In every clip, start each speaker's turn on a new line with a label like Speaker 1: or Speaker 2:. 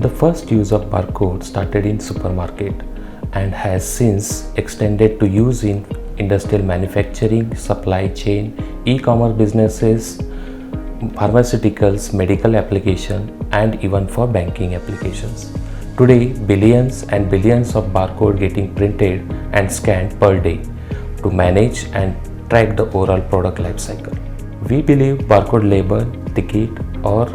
Speaker 1: The first use of barcode started in supermarket and has since extended to use in industrial manufacturing, supply chain, e-commerce businesses, pharmaceuticals, medical application, and even for banking applications. Today, billions and billions of barcode getting printed and scanned per day to manage and track the overall product life cycle. We believe barcode label, ticket, or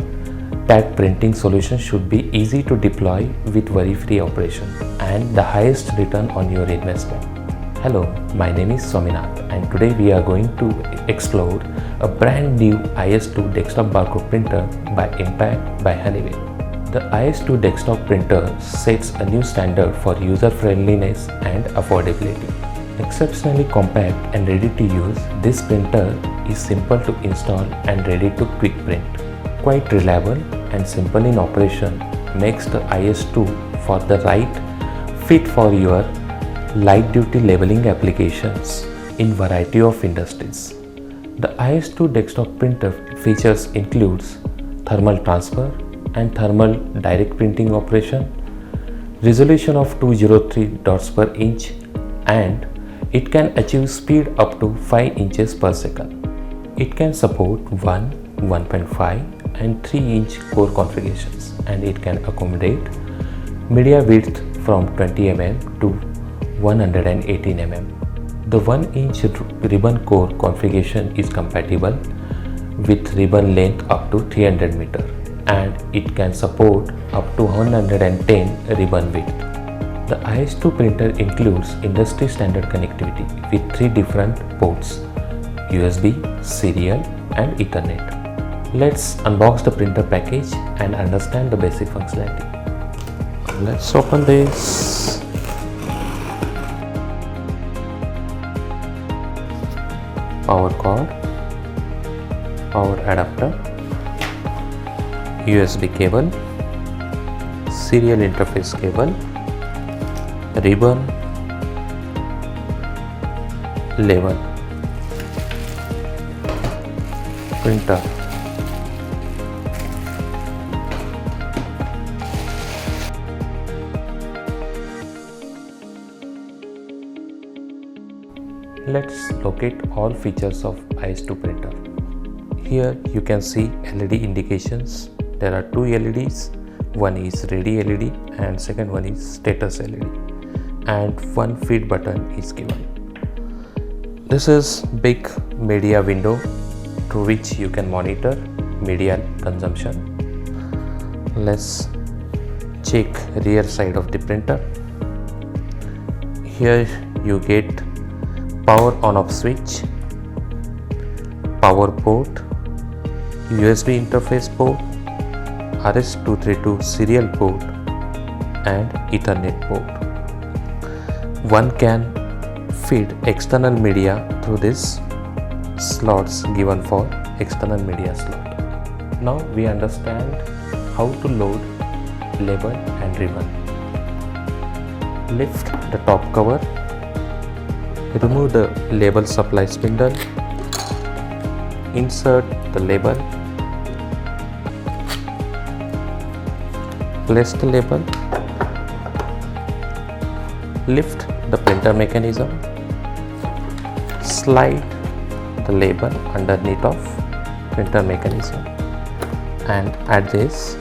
Speaker 1: tag printing solution should be easy to deploy with worry-free operation and the highest return on your investment. Hello, my name is Swaminath and today we are going to explore a brand new IH-2 desktop barcode printer by Impact by Honeywell. The IH-2 desktop printer sets a new standard for user friendliness and affordability. Exceptionally compact and ready to use, this printer is simple to install and ready to quick print. Quite reliable and simple in operation makes the IH-2 for the right fit for your light duty labeling applications in variety of industries. The IH-2 desktop printer features includes thermal transfer and thermal direct printing operation, resolution of 203 dots per inch, and it can achieve speed up to 5 inches per second. It can support 1, 1.5 and 3-inch core configurations, and it can accommodate media width from 20 mm to 118 mm. The 1-inch ribbon core configuration is compatible with ribbon length up to 300 meter, and it can support up to 110 ribbon width. The IH-2 printer includes industry standard connectivity with 3 different ports: USB, serial, and Ethernet. Let's unbox the printer package and understand the basic functionality. Let's open this. Power cord, power adapter, USB cable, serial interface cable, ribbon, label, printer. Let's locate all features of IH-2 printer. Here you can see LED indications. There are 2 LEDs. One is ready LED and second one is status LED, and one feed button is given. This is big media window through which you can monitor media consumption. Let's check rear side of the printer. Here you get power on off switch, power port, USB interface port, RS-232 serial port, and Ethernet port. One can feed external media through these slots given for external media slot. Now we understand how to load label and ribbon. Lift the top cover. Remove the label supply spindle, insert the label, place the label, lift the printer mechanism, slide the label underneath of printer mechanism, and adjust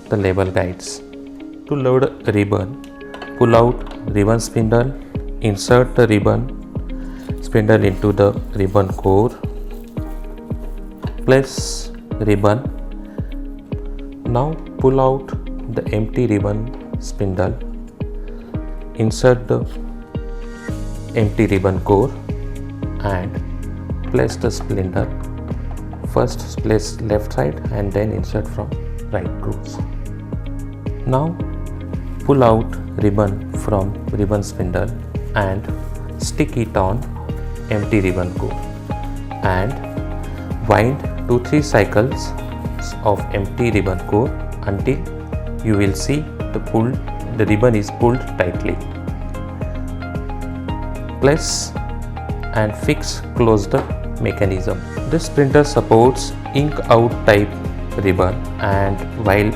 Speaker 1: the label guides. To load a ribbon, pull out ribbon spindle, insert the ribbon spindle into the ribbon core, place ribbon. Now pull out the empty ribbon spindle, insert the empty ribbon core, and place the spindle. First place left side and then insert from right grooves. Now pull out ribbon from ribbon spindle and stick it on empty ribbon core, and wind 2-3 cycles of empty ribbon core until you will see the ribbon is pulled tightly. Place and close the mechanism. This printer supports ink out type ribbon, and while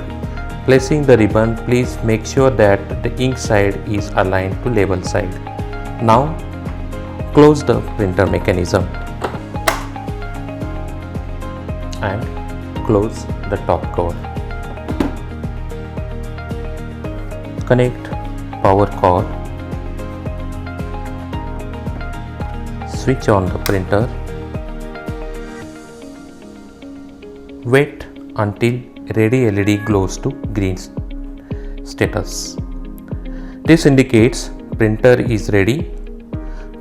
Speaker 1: Placing the ribbon, please make sure that the ink side is aligned to label side. Now close the printer mechanism and close the top cover. Connect power cord. Switch on the printer. Wait until ready LED glows to green status. This indicates printer is ready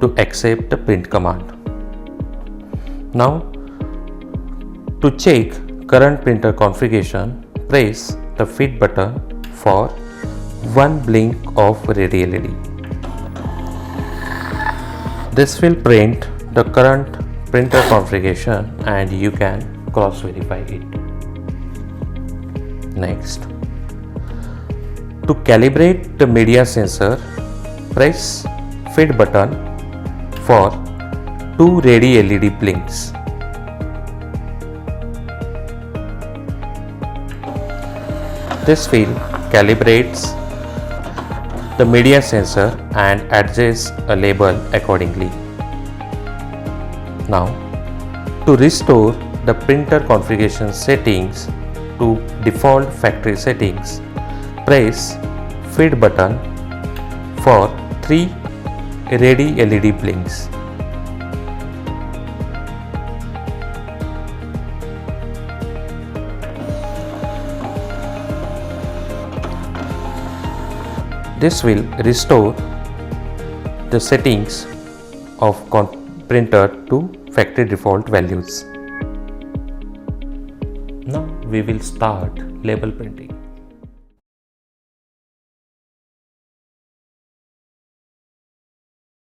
Speaker 1: to accept the print command. Now, to check current printer configuration, press the fit button for one blink of ready LED. This will print the current printer configuration and you can cross verify it. Next, to calibrate the media sensor, press fit button for 2 ready LED blinks. This will calibrates the media sensor and adjusts a label accordingly. Now, to restore the printer configuration settings to default factory settings, press fit button for 3 ready LED blinks. This will restore the settings of printer to factory default values. Now we will start label printing.